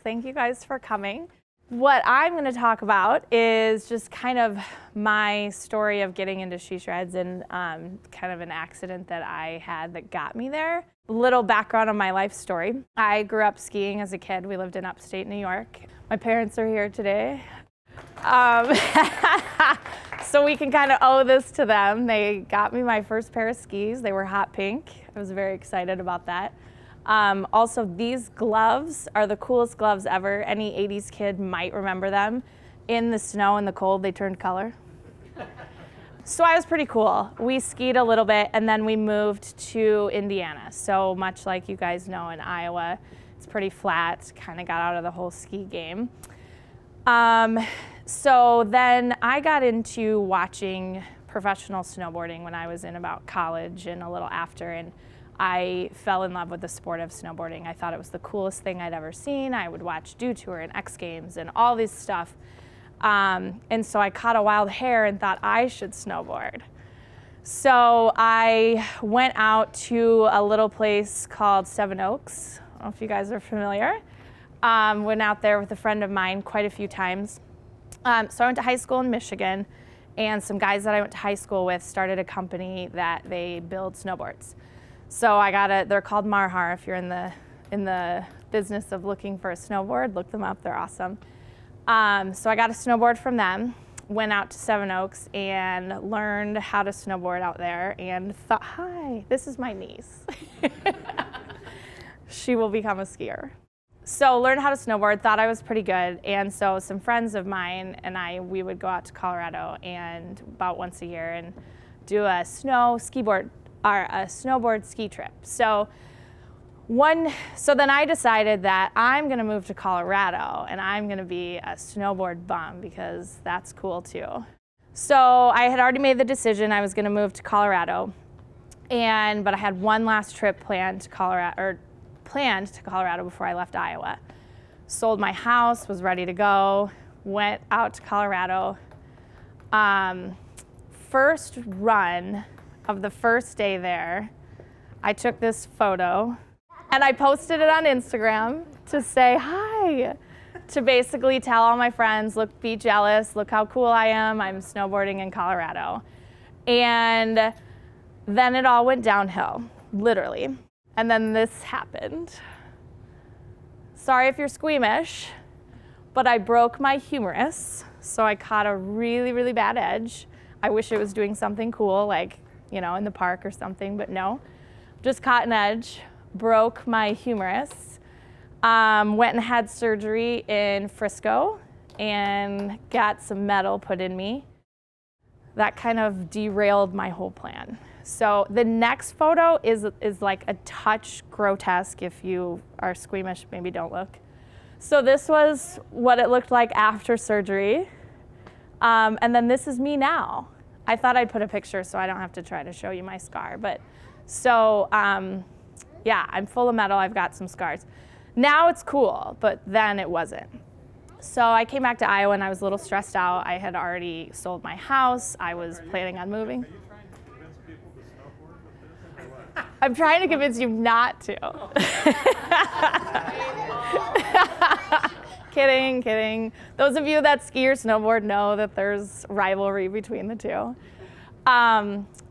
Thank you guys for coming. What I'm going to talk about is just kind of my story of getting into She Shreds and kind of an accident that I had that got me there. A little background on my life story. I grew up skiing as a kid. We lived in upstate New York. My parents are here today. So we can kind of owe this to them. They got me my first pair of skis. They were hot pink. I was very excited about that. Also, these gloves are the coolest gloves ever. Any 80s kid might remember them. In the snow and the cold, they turned color. So I was pretty cool. We skied a little bit, and then we moved to Indiana. So much like you guys know in Iowa, it's pretty flat, kind of got out of the whole ski game. So then I got into watching professional snowboarding when I was in about college and a little after, and I fell in love with the sport of snowboarding. I thought it was the coolest thing I'd ever seen. I would watch Dew Tour and X Games and all this stuff. And so I caught a wild hair and thought I should snowboard. So I went out to a little place called Seven Oaks. I don't know if you guys are familiar. Went out there with a friend of mine quite a few times. So I went to high school in Michigan, and some guys that I went to high school with started a company that they build snowboards. So they're called Marhar. If you're in the business of looking for a snowboard, look them up, they're awesome. So I got a snowboard from them, went out to Seven Oaks and learned how to snowboard out there and thought, hi, this is my niece. She will become a skier. So learned how to snowboard, thought I was pretty good, and so some friends of mine and we would go out to Colorado and about once a year and do a snowboard ski trip. So then I decided that I'm gonna move to Colorado and I'm gonna be a snowboard bum because that's cool too. So I had already made the decision I was gonna move to Colorado, but I had one last trip planned to Colorado before I left Iowa. Sold my house, was ready to go, went out to Colorado. First run of the first day there, I took this photo and I posted it on Instagram to say hi, to basically tell all my friends, look, be jealous, look how cool I am, I'm snowboarding in Colorado. And then it all went downhill, literally. And then this happened. Sorry if you're squeamish, but I broke my humerus, so I caught a really, really bad edge. I wish it was doing something cool, like, you know, in the park or something, but no. Just caught an edge, broke my humerus, went and had surgery in Frisco and got some metal put in me. That kind of derailed my whole plan. So the next photo is like a touch grotesque. If you are squeamish, maybe don't look. So this was what it looked like after surgery. And then this is me now. I thought I'd put a picture so I don't have to try to show you my scar. But so yeah, I'm full of metal. I've got some scars. Now it's cool, but then it wasn't. So I came back to Iowa and I was a little stressed out. I had already sold my house. I was planning on moving. I'm trying to convince you not to. Kidding, kidding. Those of you that ski or snowboard know that there's rivalry between the two.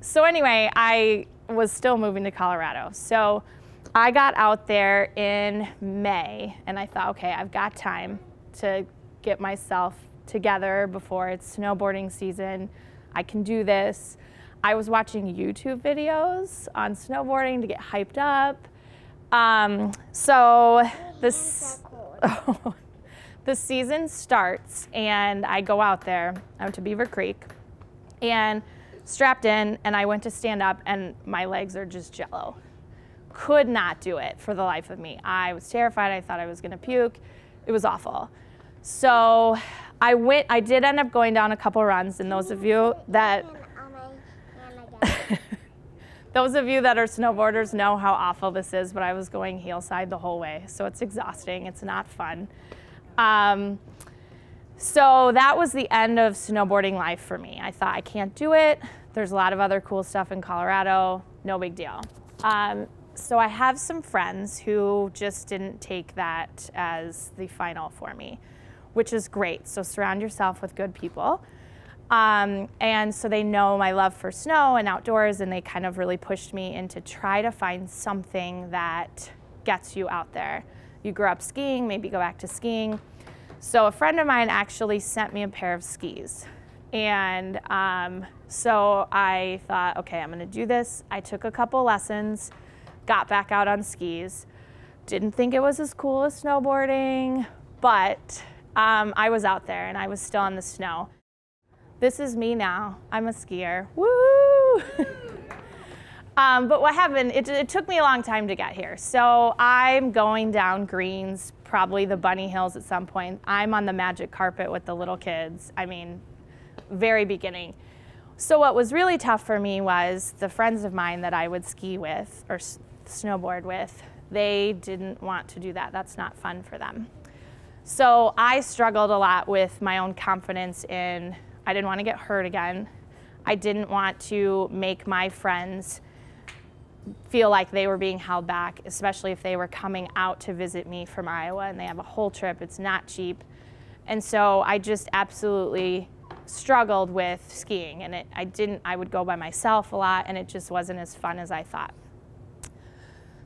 So anyway, I was still moving to Colorado. So I got out there in May and I thought, okay, I've got time to get myself together before it's snowboarding season. I can do this. I was watching YouTube videos on snowboarding to get hyped up. So the season starts and I go out there. I went to Beaver Creek and strapped in, and I went to stand up and my legs are just jello. Could not do it for the life of me. I was terrified. I thought I was gonna puke. It was awful. So I did end up going down a couple runs, and those of you that those of you that are snowboarders know how awful this is, but I was going heel side the whole way, so it's exhausting. It's not fun. So that was the end of snowboarding life for me. I thought, I can't do it. There's a lot of other cool stuff in Colorado. No big deal. So I have some friends who just didn't take that as the final for me, which is great. So surround yourself with good people. And so they know my love for snow and outdoors, and they kind of really pushed me into try to find something that gets you out there. You grew up skiing, maybe go back to skiing. So a friend of mine actually sent me a pair of skis. And so I thought, okay, I'm gonna do this. I took a couple lessons, got back out on skis. Didn't think it was as cool as snowboarding, but I was out there and I was still in the snow. This is me now. I'm a skier. Woo! But what happened, it took me a long time to get here. So I'm going down greens, probably the bunny hills at some point. I'm on the magic carpet with the little kids. I mean, very beginning. So what was really tough for me was the friends of mine that I would ski with or snowboard with, they didn't want to do that. That's not fun for them. So I struggled a lot with my own confidence in, I didn't want to get hurt again. I didn't want to make my friends feel like they were being held back, especially if they were coming out to visit me from Iowa and they have a whole trip. It's not cheap. And so I just absolutely struggled with skiing, and I would go by myself a lot, and it just wasn't as fun as I thought.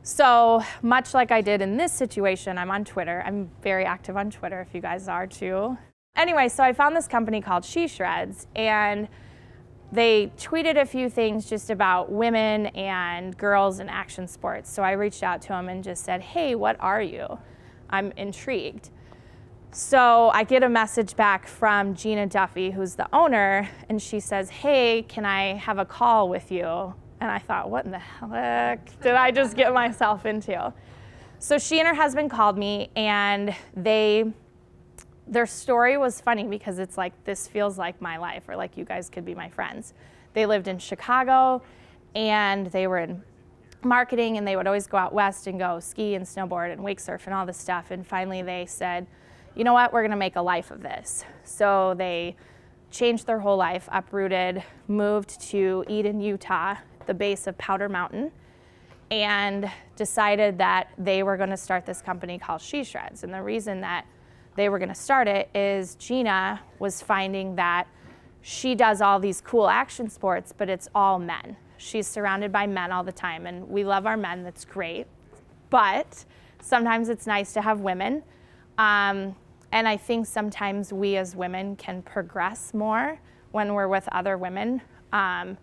So much like I did in this situation, I'm on Twitter. I'm very active on Twitter, if you guys are too. Anyway, so I found this company called She Shreds, and they tweeted a few things just about women and girls in action sports. So I reached out to them and just said, hey, what are you? I'm intrigued. So I get a message back from Gina Duffy, who's the owner, and she says, hey, can I have a call with you? And I thought, what in the heck did I just get myself into? So she and her husband called me, and their story was funny because it's like, this feels like my life, or like you guys could be my friends. They lived in Chicago, and they were in marketing, and they would always go out west and go ski and snowboard and wake surf and all this stuff. And finally they said, you know what, we're gonna make a life of this. So they changed their whole life, uprooted, moved to Eden, Utah, the base of Powder Mountain, and decided that they were gonna start this company called She Shreds. And the reason that they were gonna start it is Gina was finding that she does all these cool action sports, but it's all men. She's surrounded by men all the time, and we love our men, that's great. But sometimes it's nice to have women. And I think sometimes we as women can progress more when we're with other women. I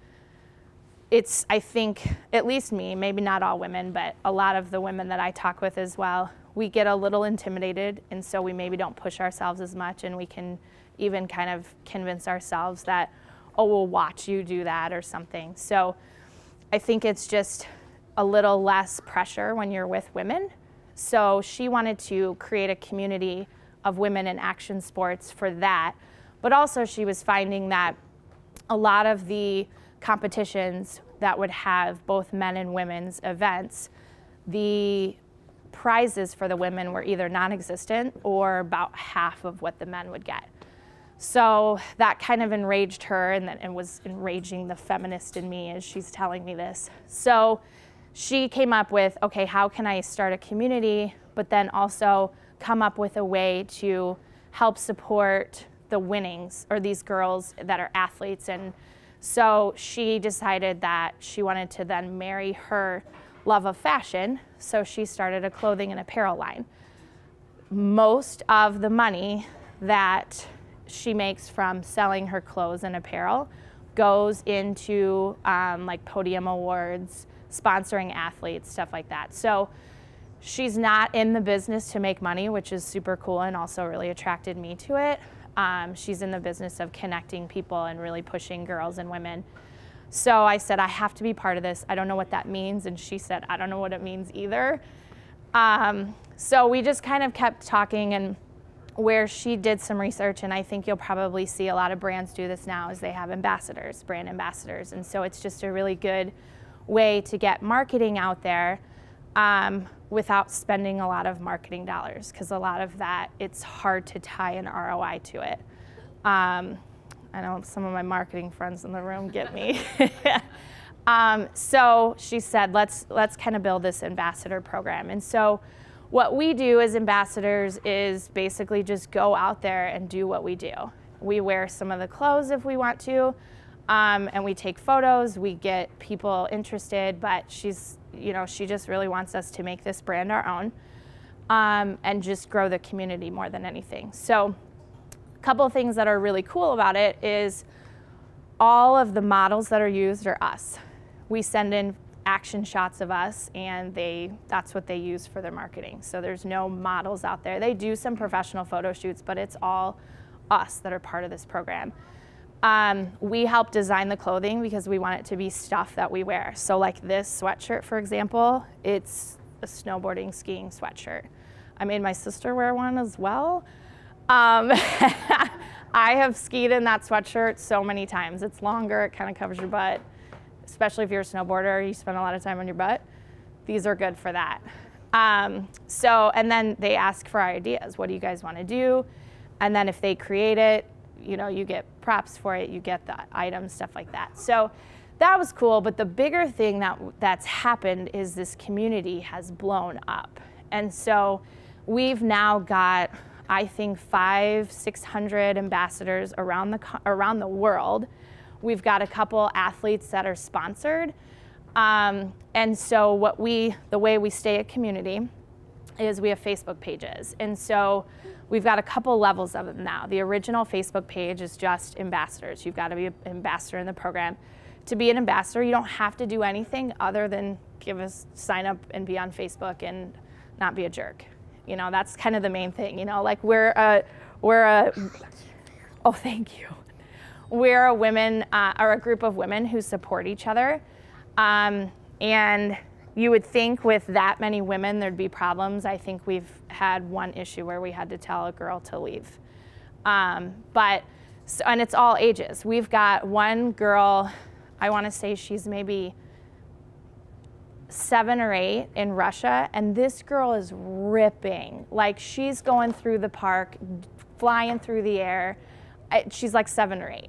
think, at least me, maybe not all women, but a lot of the women that I talk with as well, we get a little intimidated, and so we maybe don't push ourselves as much, and we can even kind of convince ourselves that, oh, we'll watch you do that or something. So I think it's just a little less pressure when you're with women. So she wanted to create a community of women in action sports for that, but also she was finding that a lot of the competitions that would have both men and women's events, the prizes for the women were either non-existent or about half of what the men would get. So that kind of enraged her, and was enraging the feminist in me as she's telling me this. So she came up with, okay, how can I start a community, but then also come up with a way to help support the winnings, or these girls that are athletes. And so she decided that she wanted to then marry her love of fashion, so she started a clothing and apparel line. Most of the money that she makes from selling her clothes and apparel goes into like podium awards, sponsoring athletes, stuff like that. So she's not in the business to make money, which is super cool and also really attracted me to it. She's in the business of connecting people and really pushing girls and women. So I said, I have to be part of this. I don't know what that means. And she said, I don't know what it means either. So we just kind of kept talking, and where she did some research, and I think you'll probably see a lot of brands do this now, is they have ambassadors, brand ambassadors. And so it's just a really good way to get marketing out there without spending a lot of marketing dollars, because a lot of that, it's hard to tie an ROI to it. I know some of my marketing friends in the room get me. So she said, let's kind of build this ambassador program. And so what we do as ambassadors is basically just go out there and do what we do. We wear some of the clothes if we want to, and we take photos, we get people interested, but she just really wants us to make this brand our own, and just grow the community more than anything. So a couple of things that are really cool about it is all of the models that are used are us. We send in action shots of us, and that's what they use for their marketing. So there's no models out there. They do some professional photo shoots, but it's all us that are part of this program. We help design the clothing because we want it to be stuff that we wear. So like this sweatshirt, for example, it's a snowboarding, skiing sweatshirt. I made my sister wear one as well. I have skied in that sweatshirt so many times. It's longer, it kind of covers your butt. Especially if you're a snowboarder, you spend a lot of time on your butt. These are good for that. And then they ask for ideas. What do you guys want to do? And then if they create it, you get props for it, you get the items, stuff like that. So that was cool, but the bigger thing that's happened is this community has blown up. And so we've now got, I think, 500-600 ambassadors around the world. We've got a couple athletes that are sponsored. And so the way we stay a community is we have Facebook pages. And so we've got a couple levels of them now. The original Facebook page is just ambassadors. You've got to be an ambassador in the program. To be an ambassador, you don't have to do anything other than sign up and be on Facebook and not be a jerk. That's kind of the main thing. Like oh, thank you. We're a group of women who support each other. And you would think with that many women, there'd be problems. I think we've had one issue where we had to tell a girl to leave. And it's all ages. We've got one girl, I want to say she's maybe 7 or 8 in Russia, and this girl is ripping. Like, she's going through the park, flying through the air. She's like 7 or 8.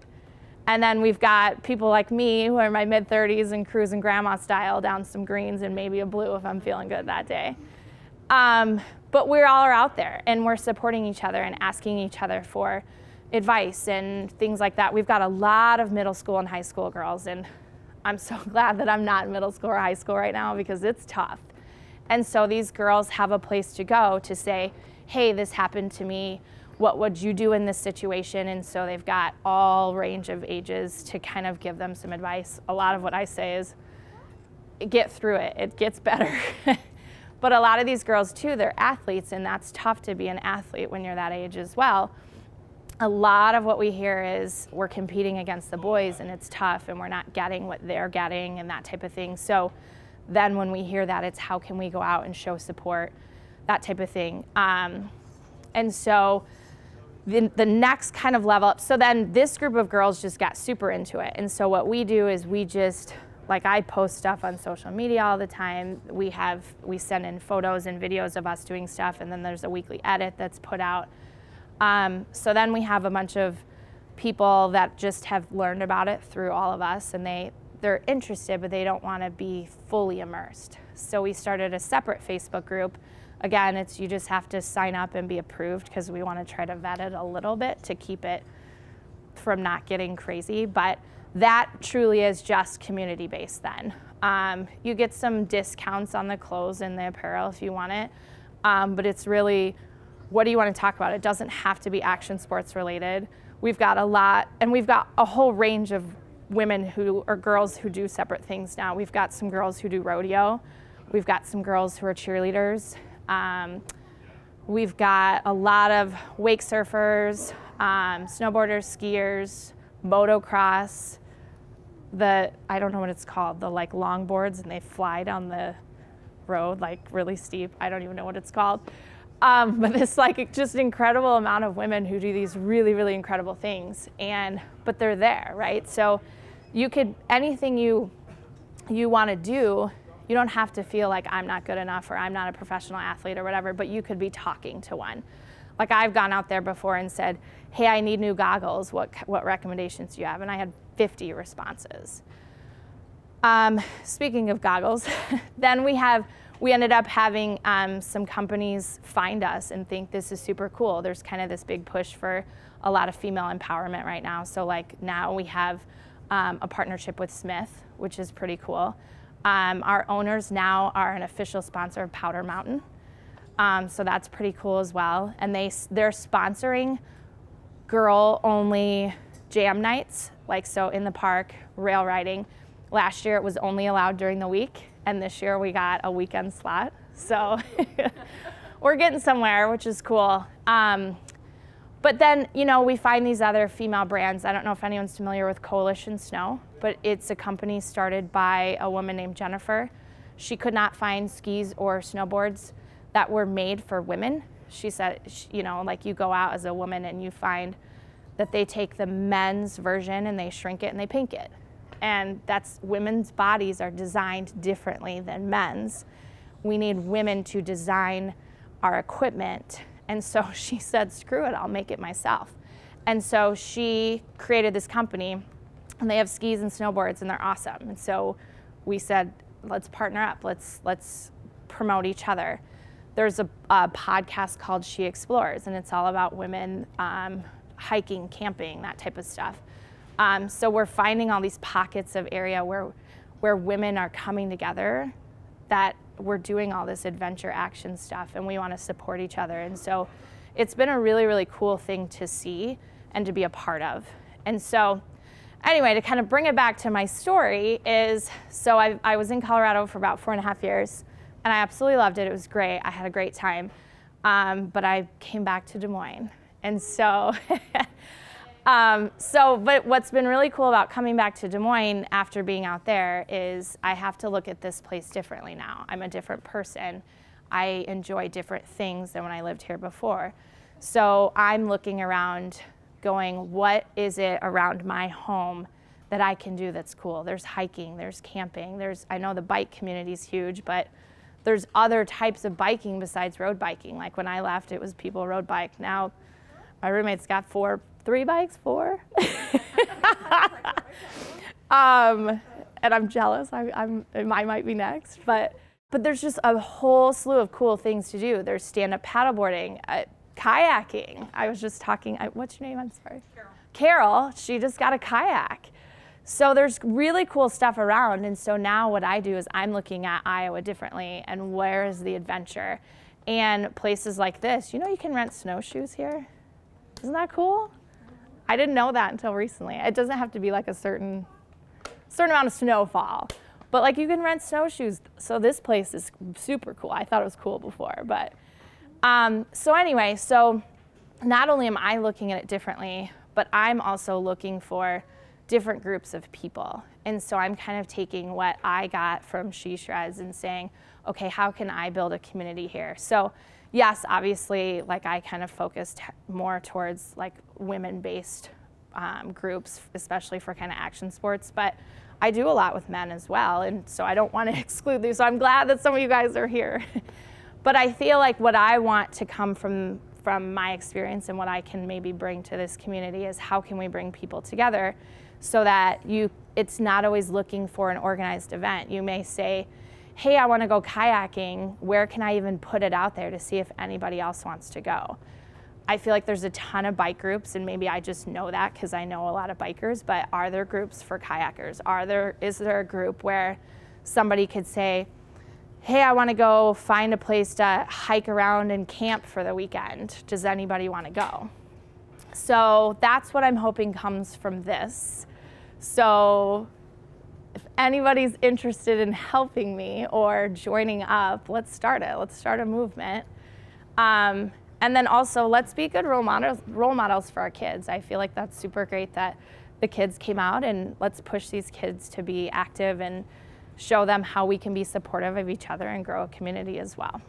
And then we've got people like me who are in my mid-30s and cruising grandma style down some greens and maybe a blue if I'm feeling good that day. But we all are out there, and we're supporting each other and asking each other for advice and things like that. We've got a lot of middle school and high school girls, and I'm so glad that I'm not in middle school or high school right now because it's tough. And so these girls have a place to go to say, hey, this happened to me. What would you do in this situation? And so they've got all range of ages to kind of give them some advice. A lot of what I say is, get through it. It gets better. But a lot of these girls too, they're athletes, and that's tough to be an athlete when you're that age as well. A lot of what we hear is we're competing against the boys and it's tough and we're not getting what they're getting and that type of thing. So then when we hear that, it's how can we go out and show support, that type of thing. And so the next kind of level up, so then this group of girls just got super into it. And so what we do is I post stuff on social media all the time. We send in photos and videos of us doing stuff, and then there's a weekly edit that's put out. So then we have a bunch of people that just have learned about it through all of us, and they're interested, but they don't want to be fully immersed. So we started a separate Facebook group. Again, you just have to sign up and be approved because we want to try to vet it a little bit to keep it from not getting crazy. But that truly is just community-based then. You get some discounts on the clothes and the apparel if you want it, but it's really, what do you want to talk about? It doesn't have to be action sports related. We've got a lot, and we've got a whole range of women or girls who do separate things now. We've got some girls who do rodeo. We've got some girls who are cheerleaders. We've got a lot of wake surfers, snowboarders, skiers, motocross, I don't know what it's called, the like longboards, and they fly down the road like really steep. I don't even know what it's called. But this like just incredible amount of women who do these really, really incredible things, but they're there, right? So anything you want to do, you don't have to feel like I'm not good enough or I'm not a professional athlete or whatever, but you could be talking to one. Like I've gone out there before and said, hey, I need new goggles. What recommendations do you have? And I had 50 responses. Speaking of goggles, then we ended up having some companies find us and think this is super cool. There's kind of this big push for a lot of female empowerment right now. So like now we have a partnership with Smith, which is pretty cool. Our owners now are an official sponsor of Powder Mountain. So that's pretty cool as well. And they're sponsoring girl-only jam nights, like so in the park, rail riding. Last year it was only allowed during the week, and this year we got a weekend slot. So we're getting somewhere, which is cool. But then, you know, we find these other female brands. I don't know if anyone's familiar with Coalition Snow, but it's a company started by a woman named Jennifer. She could not find skis or snowboards that were made for women. She said, you know, like you go out as a woman and you find that they take the men's version and they shrink it and they pink it. And that's, women's bodies are designed differently than men's. We need women to design our equipment. And so she said, screw it, I'll make it myself. And so she created this company, and they have skis and snowboards, and they're awesome. And so we said, let's partner up, let's promote each other. There's a podcast called She Explores, and it's all about women hiking, camping, that type of stuff. So we're finding all these pockets of area where women are coming together, that we're doing all this adventure action stuff, and we want to support each other. And so it's been a really, really cool thing to see and to be a part of. And so anyway, to kind of bring it back to my story is, so I was in Colorado for about 4.5 years, and I absolutely loved it. It was great. I had a great time. But I came back to Des Moines. And so, but what's been really cool about coming back to Des Moines after being out there is I have to look at this place differently now. I'm a different person. I enjoy different things than when I lived here before. So I'm looking around going, what is it around my home that I can do that's cool? There's hiking, there's camping, I know the bike community is huge, but there's other types of biking besides road biking. Like when I left, it was people road bike. Now my roommate's got four and I'm jealous. I might be next, but there's just a whole slew of cool things to do. There's stand-up paddleboarding, kayaking. I was just talking, what's your name? I'm sorry. Carol, she just got a kayak. So there's really cool stuff around. And so now what I do is I'm looking at Iowa differently and where is the adventure? And places like this, you know, you can rent snowshoes here. Isn't that cool? I didn't know that until recently. It doesn't have to be like a certain amount of snowfall, but like you can rent snowshoes. So this place is super cool. I thought it was cool before, but so anyway, so not only am I looking at it differently, but I'm also looking for different groups of people. And so I'm kind of taking what I got from She Shreds and saying, okay, how can I build a community here? So yes, obviously, like I kind of focused more towards like women-based groups, especially for kind of action sports, but I do a lot with men as well, and so I don't want to exclude these. So I'm glad that some of you guys are here. But I feel like what I want to come from my experience and what I can maybe bring to this community is how can we bring people together so that it's not always looking for an organized event. You may say, hey, I want to go kayaking. Where can I even put it out there to see if anybody else wants to go? I feel like there's a ton of bike groups, and maybe I just know that because I know a lot of bikers, but are there groups for kayakers? Is there a group where somebody could say, hey, I want to go find a place to hike around and camp for the weekend. Does anybody want to go? So that's what I'm hoping comes from this. So if anybody's interested in helping me or joining up, let's start it. Let's start a movement. And then also, let's be good role models for our kids. I feel like that's super great that the kids came out, and let's push these kids to be active and show them how we can be supportive of each other and grow a community as well.